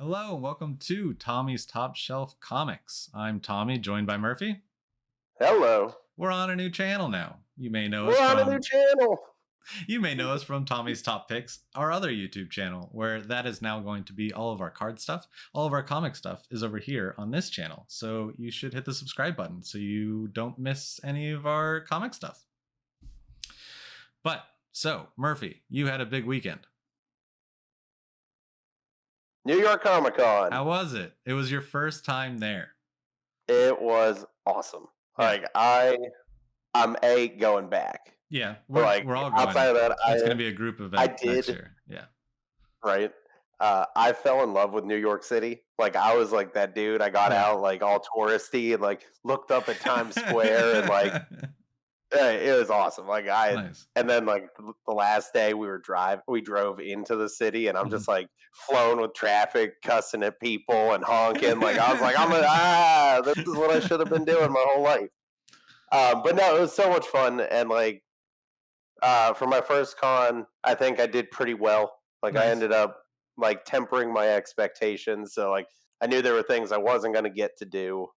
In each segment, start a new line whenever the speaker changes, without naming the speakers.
Hello, and welcome to Tommy's Top Shelf Comics. I'm Tommy, joined by Murphy.
Hello.
We're on a new channel now.
We're on a new channel.
You may know us from Tommy's Top Picks, our other YouTube channel, where that is now going to be all of our card stuff. All of our comic stuff is over here on this channel. So you should hit the subscribe button so you don't miss any of our comic stuff. So Murphy, you had a big weekend.
New York Comic Con.
How was it? It was your first time there.
It was awesome.
Yeah.
I'm going back.
Yeah, we're all going.
Outside of that,
it's going to be a group event next year. Yeah.
Right. I fell in love with New York City. Like, I was like that dude. I got out like all touristy and like looked up at Times Square and like it was awesome.
Nice.
And then like the last day we drove into the city and I'm just like flowing with traffic, cussing at people and honking. Like I was like, this is what I should have been doing my whole life. But no, it was so much fun. And like, for my first con, I think I did pretty well. Like
Nice.
I ended up like tempering my expectations. So like I knew there were things I wasn't going to get to do.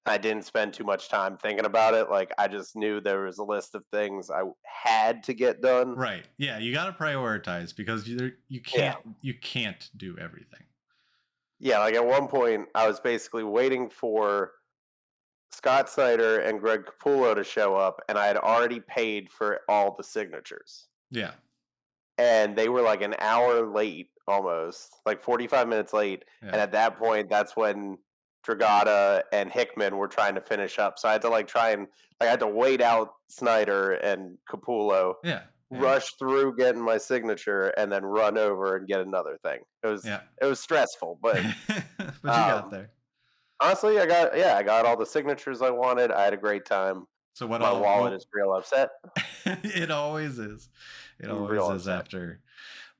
I didn't spend too much time thinking about it. Like I just knew there was a list of things I had to get done.
Right. Yeah, you got to prioritize because you can't do everything.
Yeah, like at one point I was basically waiting for Scott Snyder and Greg Capullo to show up and I had already paid for all the signatures.
Yeah.
And they were like an hour late almost, like 45 minutes late.
Yeah.
And at that point that's when Dragata and Hickman were trying to finish up. So I had to I had to wait out Snyder and Capullo.
Yeah.
Rush through getting my signature and then run over and get another thing. It was stressful, but
but you got there.
Honestly, I got all the signatures I wanted. I had a great time.
So
my wallet is real upset.
It always is. It always is after.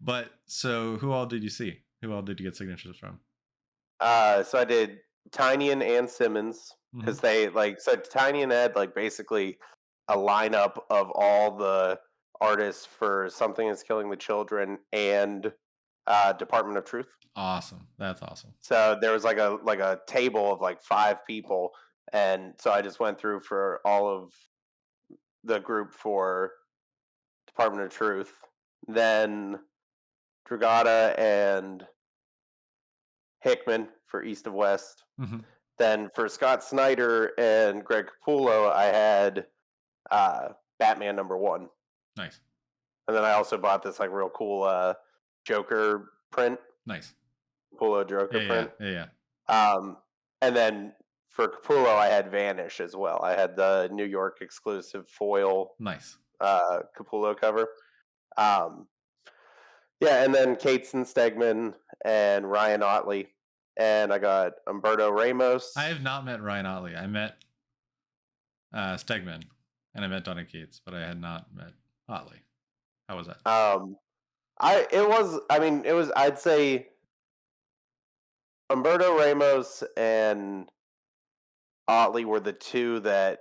But so who all did you see? Who all did you get signatures from?
So I did Tynion and Simmons because Tynion had like basically a lineup of all the artists for Something Is Killing the Children and Department of Truth.
Awesome. That's awesome.
So there was like a table of like 5 people, and so I just went through for all of the group for Department of Truth. Then Dragata and Hickman for East of West.
Mm-hmm.
Then for Scott Snyder and Greg Capullo, I had Batman #1.
Nice.
And then I also bought this like real cool Joker print.
Nice.
Capullo Joker print.
Yeah.
And then for Capullo, I had Vanish as well. I had the New York exclusive foil.
Nice.
Capullo cover. And then Cates and Stegman and Ryan Otley. And I got Humberto Ramos.
I have not met Ryan Otley. I met Stegman and I met Donna Cates, but I had not met Otley. How was that?
I'd say Humberto Ramos and Otley were the two that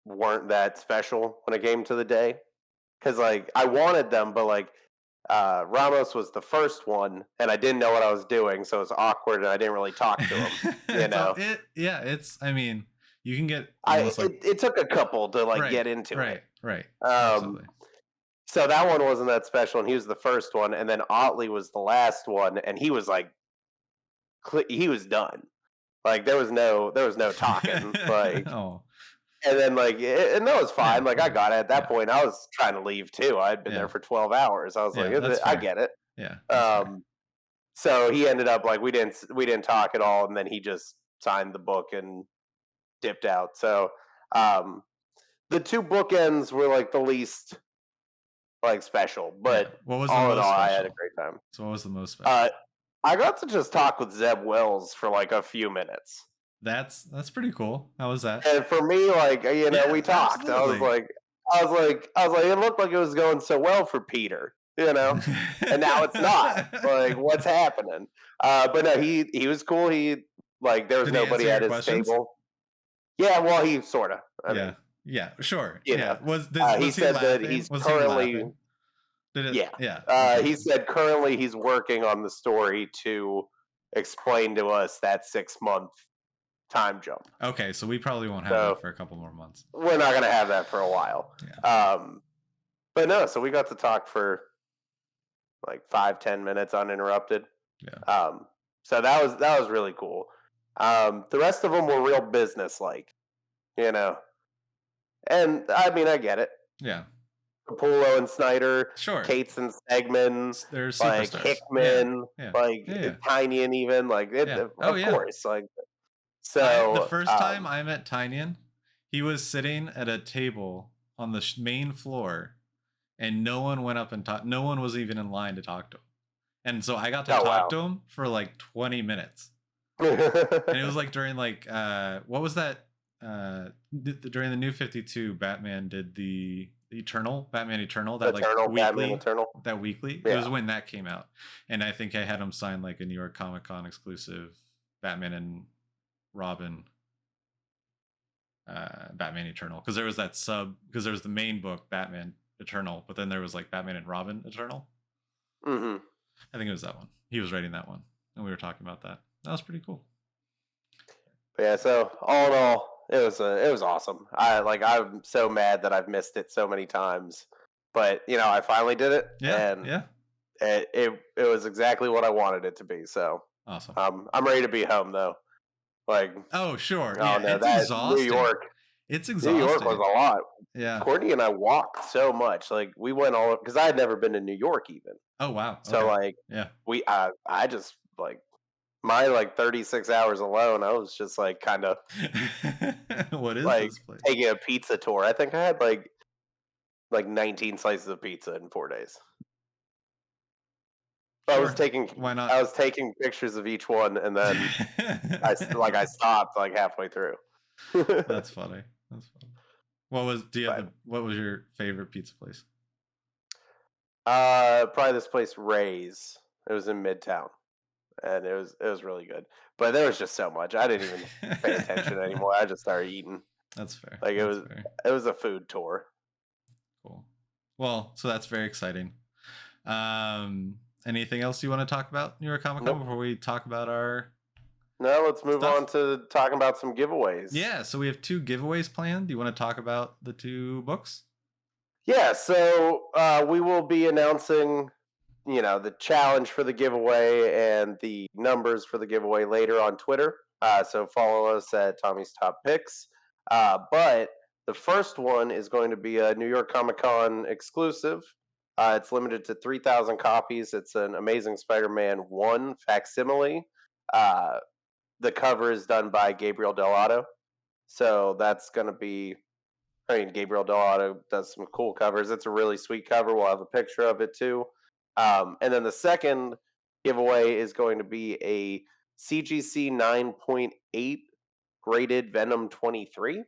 weren't that special when it came to the day. Because like I wanted them, but like Ramos was the first one, and I didn't know what I was doing, so it was awkward, and I didn't really talk to him.
You can get.
It took a couple to get into it.
Right.
So that one wasn't that special, and he was the first one, and then Otley was the last one, and he was like, he was done. Like there was no talking. Like,
oh.
And then and that was fine. Like I got it at that point. I was trying to leave too. I'd been there for 12 hours. I was like, I get it.
Yeah.
So he ended up like we didn't talk at all, and then he just signed the book and dipped out. So the 2 bookends were like the least like special, but
what was
all
in all,
I had a great time.
So what was the most special?
I got to just talk with Zeb Wells for like a few minutes.
That's pretty cool. How was that?
And for me, like we talked.
Absolutely.
I was like, it looked like it was going so well for Peter, and now it's not. Like, what's happening? But no, he was cool. He there was nobody at his
questions?
table. Yeah, well, he sort of.
Yeah, sure.
You
Yeah.
know.
Was
he said
laughing?
that he's
was
currently.
He Did it?
Yeah.
Yeah.
He said currently he's working on the story to explain to us that 6-month time jump.
Okay, so we probably won't have
So
that for a couple more months.
we're not gonna have that for a while.
Yeah.
But no, so we got to talk for like 5-10 minutes uninterrupted.
Yeah.
So that was really cool. The rest of them were real business like, you know. And I mean, I get it.
Yeah.
Capullo and Snyder,
Sure.
Cates and Stegman,
They're
like
superstars. Yeah.
Hickman,
Yeah.
like
Yeah. Yeah.
Tynion, even like it,
Yeah. Oh
of
yeah.
course, like
The
so.
first time I met Tynion, he was sitting at a table on the main floor, and no one went up and talked. No one was even in line to talk to him, and so I got to
Oh
talk
wow.
to him for like 20 minutes, and it was like during like what was that? During the New 52, Batman did the Batman Eternal, that like
Eternal, Batman
weekly.
Eternal.
That weekly. It
Yeah.
was when that came out, and I think I had him sign like a New York Comic Con exclusive Batman and Robin, Batman Eternal, because there was that because there was the main book Batman Eternal, but then there was like Batman and Robin Eternal.
Mm-hmm.
I think it was that one. He was writing that one, and we were talking about that. That was pretty cool.
But yeah, so all in all, it was awesome. I'm so mad that I've missed it so many times, but I finally did it,
Yeah,
and
yeah,
it was exactly what I wanted it to be. So
awesome.
I'm ready to be home though. Like,
Oh sure,
oh
yeah,
no,
it's
that
exhausting.
New York was a lot.
Yeah.
Courtney and I walked so much. Like we went all because I had never been to New York even.
Oh wow.
So
Okay.
like
Yeah.
I just like my like 36 hours alone. I was just like kind of
What is
like
this place?
taking a pizza tour. I think I had like 19 slices of pizza in 4 days.
Sure. Why not?
I was taking pictures of each one, and then I stopped like halfway through.
That's funny. That's funny. What was your favorite pizza place?
Probably this place, Ray's. It was in Midtown, and it was really good. But there was just so much. I didn't even pay attention anymore. I just started eating.
That's fair.
Like
That's fair.
it was a food tour.
Cool. Well, so that's very exciting. Anything else you want to talk about New York Comic Con before we talk about our?
No, let's move on to talking about some giveaways.
Yeah, so we have 2 giveaways planned. Do you want to talk about the 2 books?
Yeah, so we will be announcing, the challenge for the giveaway and the numbers for the giveaway later on Twitter. So follow us at Tommy's Top Picks. But the first one is going to be a New York Comic Con exclusive. It's limited to 3,000 copies. It's an Amazing Spider-Man 1 facsimile. The cover is done by Gabriel Dell'Otto. So that's going to be, Gabriel Dell'Otto does some cool covers. It's a really sweet cover. We'll have a picture of it too. And then the second giveaway is going to be a CGC 9.8 graded Venom 23.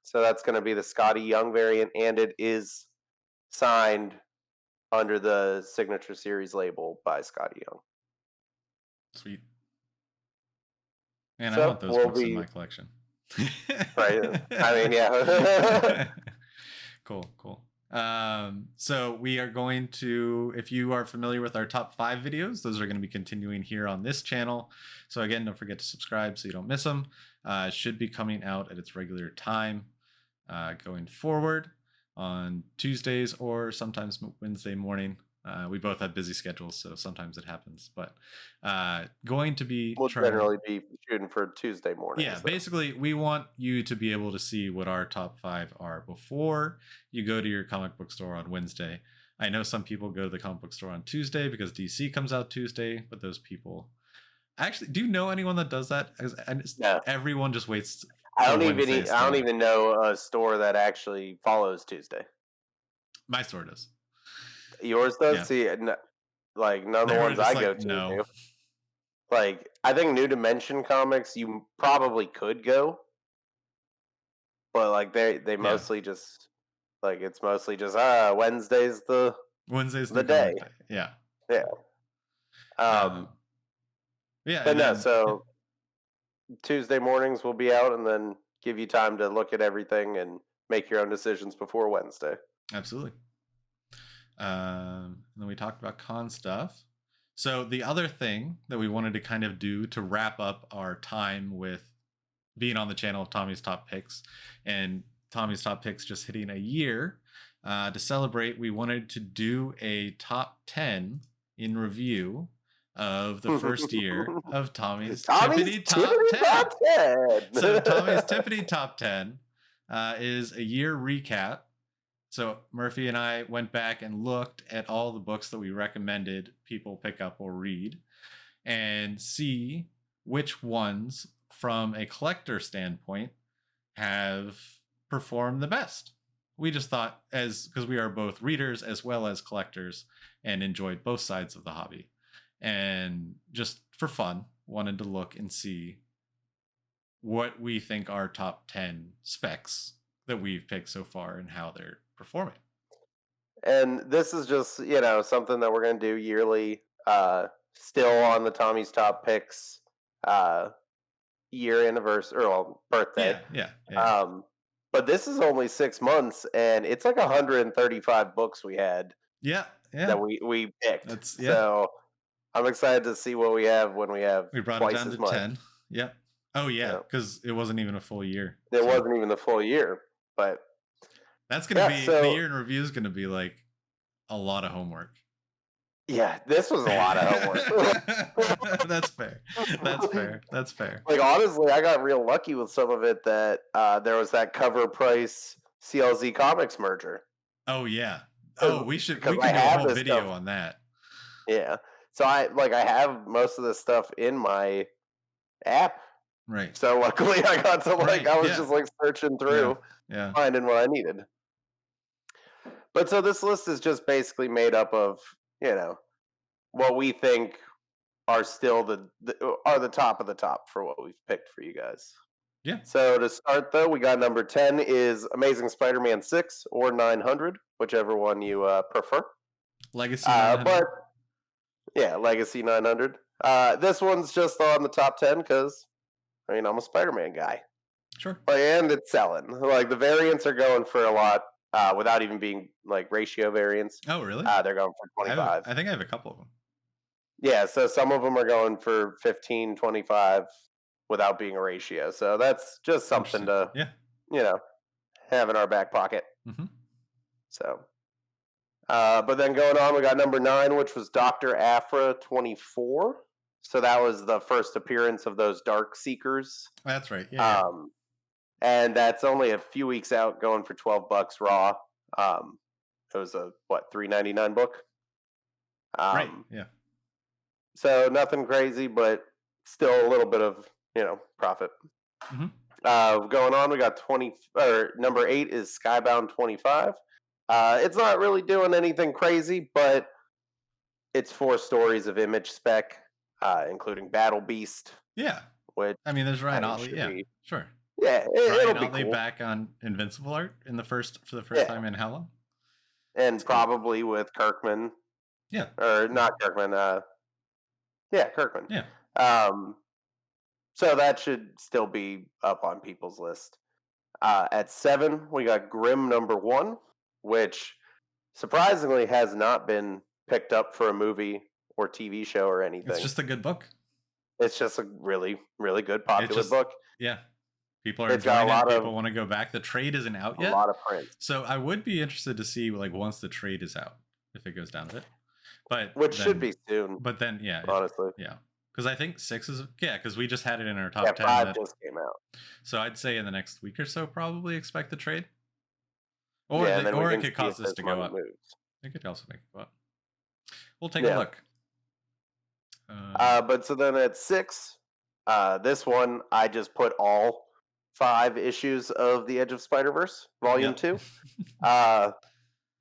So that's going to be the Scotty Young variant, and it is signed under the Signature Series label by Scotty Young.
Sweet. Man, I want those books in my collection.
Right. I mean, yeah.
Cool. So we are going to, if you are familiar with our top 5 videos, those are going to be continuing here on this channel. So again, don't forget to subscribe so you don't miss them. It should be coming out at its regular time going forward on Tuesdays or sometimes Wednesday morning. We both have busy schedules, so sometimes it happens. But going to be
we'll generally be shooting for Tuesday morning.
Yeah, basically, we want you to be able to see what our top 5 are before you go to your comic book store on Wednesday. I know some people go to the comic book store on Tuesday because DC comes out Tuesday, but those people actually, do you know anyone that does that?
No.
Everyone just waits.
I don't even know a store that actually follows Tuesday.
My store does.
Yours does? Yeah. See, like none of the ones I go to do. Like, I think New Dimension Comics, you probably could go, but like they mostly just like it's mostly just Wednesday's the day.
Yeah.
Yeah. But no, so Tuesday mornings will be out, and then give you time to look at everything and make your own decisions before Wednesday.
Absolutely. And then we talked about con stuff. So the other thing that we wanted to kind of do to wrap up our time with being on the channel of Tommy's Top Picks, and Tommy's Top Picks just hitting a year, to celebrate, we wanted to do a top 10 in review of the first year of Tommy's
Tommy's
Tippity Top
Tippity
10.
Top 10.
So Tommy's Tippity Top 10 is a year recap. So Murphy and I went back and looked at all the books that we recommended people pick up or read and see which ones from a collector standpoint have performed the best. We just thought, as because we are both readers as well as collectors and enjoyed both sides of the hobby, and just for fun wanted to look and see what we think our top 10 specs that we've picked so far and how they're performing.
And this is just, something that we're going to do yearly, still on the Tommy's Top Picks year anniversary, or birthday.
Yeah.
But this is only 6 months, and it's like 135 books we had
Yeah.
that we picked.
That's yeah.
So I'm excited to see what we have when we have
We brought it
twice
down
as
to
much.
10. Yep. Oh yeah,
Yeah.
because it wasn't even a full year.
It wasn't even the full year, but
that's gonna be the year in review is gonna be like a lot of homework.
Yeah, this was a lot of homework.
That's fair. That's fair.
Like, honestly, I got real lucky with some of it that there was that cover price CLZ Comics merger.
Oh yeah. Oh, we can do a whole video on that.
Yeah. So I have most of this stuff in my app.
Right.
So luckily I got to I was just searching through, finding what I needed. But so this list is just basically made up of, what we think are still the top of the top for what we've picked for you guys.
Yeah.
So to start though, we got number 10 is Amazing Spider-Man 6 or 900, whichever one you prefer.
Legacy 900.
Legacy 900. This one's just on the top 10 because I'm a Spider-Man guy.
Sure.
And it's selling. The variants are going for a lot without even being ratio variants.
Oh, really?
They're going for 25.
I think I have a couple of them.
Yeah, so some of them are going for 15, 25 without being a ratio. So that's just something to, have in our back pocket.
Mm-hmm.
So, but then going on, we got number 9, which was Dr. Aphra 24. So that was the first appearance of those Dark Seekers.
That's right. Yeah.
And that's only a few weeks out, going for $12 raw. It was a $3.99 book.
Right. Yeah.
So nothing crazy, but still a little bit of profit.
Mm-hmm.
Going on, we got number 8 is Skybound 25. It's not really doing anything crazy, but it's 4 stories of Image spec, including Battle Beast.
Yeah.
Which
there's Ryan Otley. Yeah. Sure.
Yeah,
Ryan Otley cool. Back on Invincible art for the first time in how long?
And probably cool. With Kirkman.
Yeah.
Or not Kirkman. Kirkman.
Yeah.
So that should still be up on people's list. At 7, we got Grimm number 1, which surprisingly has not been picked up for a movie or TV show or anything.
It's just a good book.
It's just a really, really good popular book.
Yeah. People are enjoying it. People want to go back. The trade isn't out yet.
A lot of prints.
So I would be interested to see once the trade is out, if it goes down a bit.
Which should be soon.
But then,
honestly.
Yeah. Because I think 6 is, because we just had it in our top 10.
5 just came out.
So I'd say in the next week or so, probably expect the trade. Or it could cause this to go up. It could also make it go up. We'll take a look.
But so then at 6, this one, I just put all 5 issues of The Edge of Spider-Verse, Volume 2.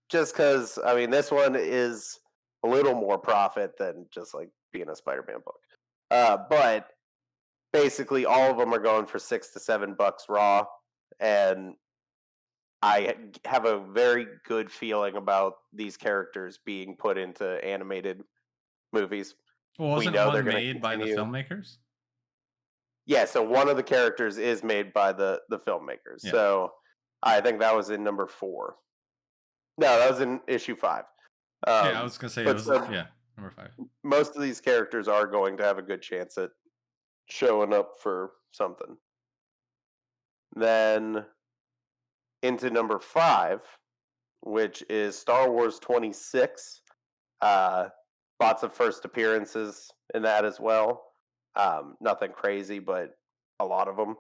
Just because, this one is a little more profit than just being a Spider-Man book. But basically all of them are going for $6 to $7 raw, and I have a very good feeling about these characters being put into animated movies.
Well, wasn't one made by the filmmakers?
Yeah, so one of the characters is made by the filmmakers. Yeah. So I think that was in number 4. No, that was in issue 5.
I was going to say, Number 5.
Most of these characters are going to have a good chance at showing up for something. Then into number 5, which is Star Wars 26. Lots of first appearances in that as well. Nothing crazy, but a lot of them.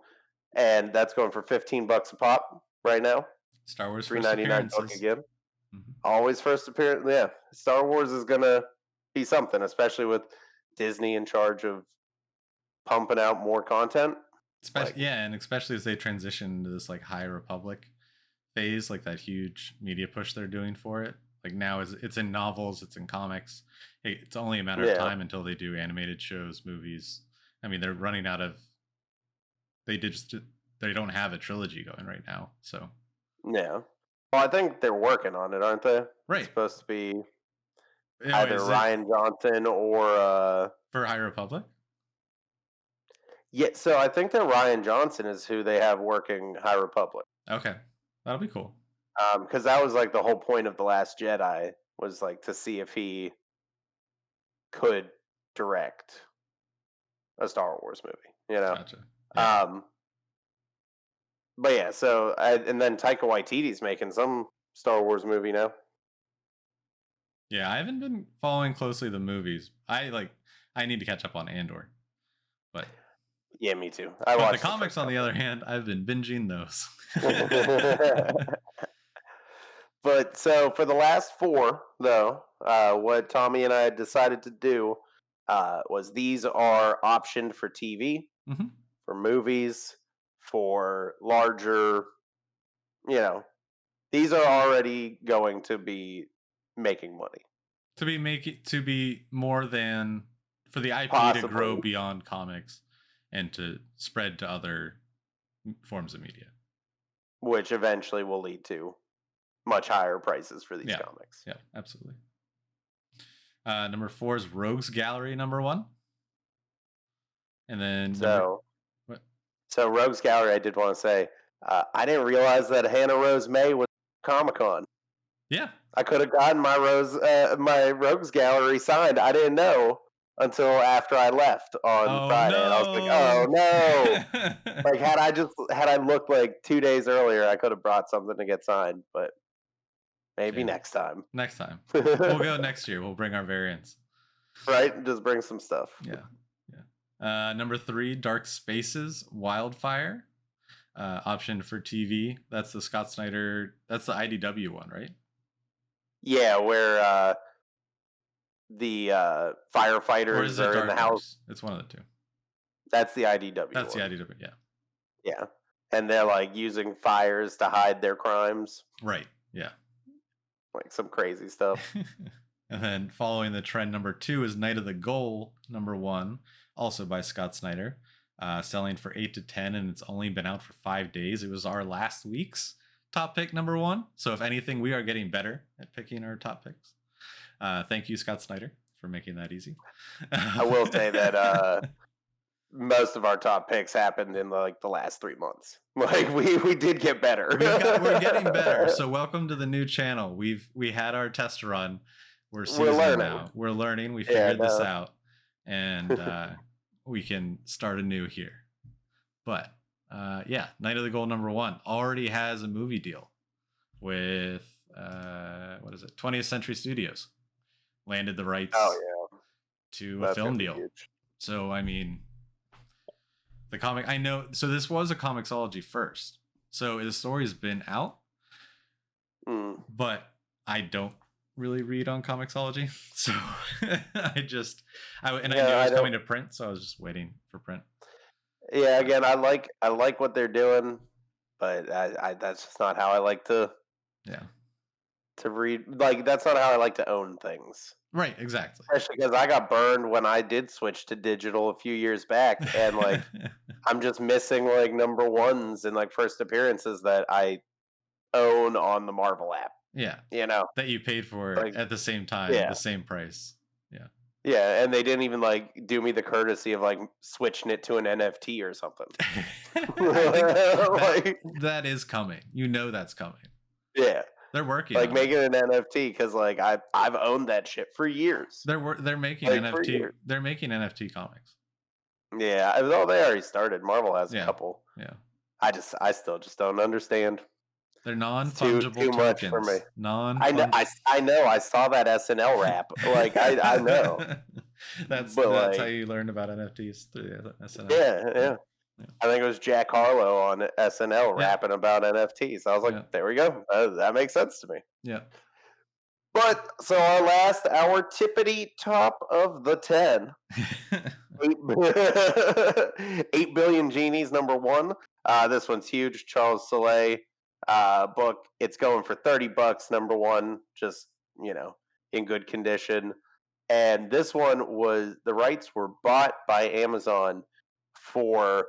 And that's going for $15 a pop right now.
Star Wars first
$3.99 book
appearances.
again.
Mhm.
Always first appearance. Yeah, Star Wars is gonna be something, especially with Disney in charge of pumping out more content.
Especially, yeah, and especially as they transition to this like High Republic phase, like that huge media push they're doing for it. Like now, it's in novels, it's in comics. It's only a matter of
Yeah,
time until they do animated shows, movies. I mean, they're running out of. They did just. They don't have a trilogy going right now, so.
yeah. Well, I think they're working on it, aren't they? It's
Right.
supposed to be
Oh,
either
is it
Ryan Johnson or
for High Republic?
yeah. So I think that Ryan Johnson is who they have working High Republic.
Okay, that'll be cool.
Because that was like the whole point of The Last Jedi was like to see if he could direct a Star Wars movie, you know.
Gotcha. Yeah.
But yeah, so and then Taika Waititi's making some Star Wars movie now.
Yeah, I haven't been following closely the movies. I need to catch up on Andor. But
Yeah, me too.
but the comics, on the other hand, I've been binging those.
But so for the last 4, though, what Tommy and I had decided to do was these are optioned for TV,
Mhm.
for movies, for larger, you know, these are already going to be making money.
To be more than for the IP to grow
Possibly,
beyond comics and to spread to other forms of media.
which eventually will lead to much higher prices for these
Yeah.
comics.
Yeah, absolutely. Number 4 is Rogues Gallery number 1. And then what?
So Rogues Gallery, I did want to say, I didn't realize that Hannah Rose May was Comic-Con.
Yeah.
I could have gotten my Rogues Gallery signed. I didn't know until after I left on Friday, and I was like, "Oh no!" Like had I looked like 2 days earlier, I could have brought something to get signed. But maybe
Okay.
next time.
Next time. We'll go next year. We'll bring our variants.
Right? Just bring some stuff.
Yeah. Yeah. Number 3, Dark Spaces Wildfire. Option for TV. That's the Scott Snyder. That's the IDW one, right?
Yeah, where the firefighters are in the house.
It's one of the two.
That's the IDW.
That's the IDW, yeah.
Yeah. And they're like using fires to hide their crimes.
Right, yeah.
Like some crazy stuff.
And then following the trend, number 2 is Night of the Goal, number 1, also by Scott Snyder, selling for 8 to 10, and it's only been out for 5 days. It was our last week's top pick, number 1. So if anything, we are getting better at picking our top picks. Thank you, Scott Snyder, for making that easy.
I will say that most of our top picks happened in like the last 3 months. Like we did get better.
We're getting better. So welcome to the new channel. We had our test run. We're learning now. We're learning. We figured this out, and we can start anew here. But yeah, Night of the Goal number 1 already has a movie deal with what is it? 20th Century Studios landed the rights to a film deal. Huge. So I mean, the comic, I know. So this was a Comixology first. So the story's been out, but I don't really read on Comixology. So I knew it was coming to print, so I was just waiting for print.
Yeah, again, I like what they're doing, but I that's just not how I like to read. Like that's not how I like to own things.
Right, exactly.
Especially because I got burned when I did switch to digital a few years back, and like I'm just missing like number 1s and like first appearances that I own on the Marvel app.
Yeah,
you know,
that you paid for like, at the same time, the same price. Yeah.
Yeah, and they didn't even like do me the courtesy of like switching it to an NFT or something.
That is coming. You know that's coming.
Yeah.
They're working
Like
on it.
making an NFT because like I've owned that shit for years.
They're making
Like for
NFT.
years.
They're making NFT comics.
Yeah, though they already started. Marvel has a
Yeah.
couple.
Yeah.
I still just don't understand.
They're
It's
non-fungible
too much for me.
tokens. Non-fun.
I know. I saw that SNL rap. Like I know, but
That's how
like
you learned about NFTs through the SNL.
yeah,
Yeah.
yeah.
Yeah.
I think it was Jack Harlow on SNL
Yeah.
rapping about NFTs. I was like,
Yeah.
there we go. That makes sense to me.
Yeah.
But so our Tippity top of the 10. 8 billion genies, number one. This one's huge. Charles Soule book. It's going for $30. Number one, just in good condition. And this one was the rights were bought by Amazon for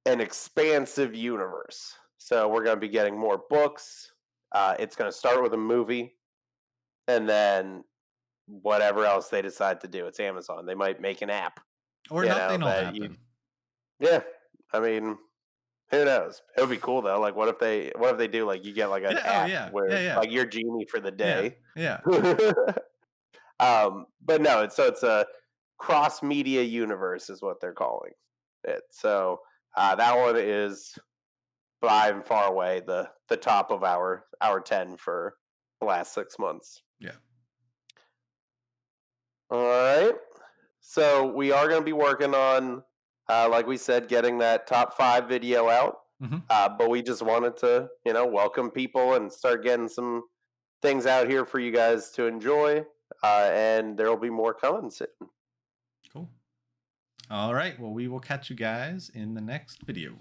an expansive universe. So we're going to be getting more books. It's going to start with a movie, and then whatever else they decide to do. It's Amazon. They might make an app.
Or nothing will happen.
Yeah. I mean, who knows? It would be cool though. Like, what if they do like you get like an app where like you're genie for the day?
Yeah.
But no, it's a cross media universe is what they're calling it. So that one is by and far away the top of our 10 for the last 6 months.
Yeah.
All right. So we are going to be working on, like we said, getting that top 5 video out. But we just wanted to, welcome people and start getting some things out here for you guys to enjoy. And there will be more coming soon.
Cool. All right. Well, we will catch you guys in the next video.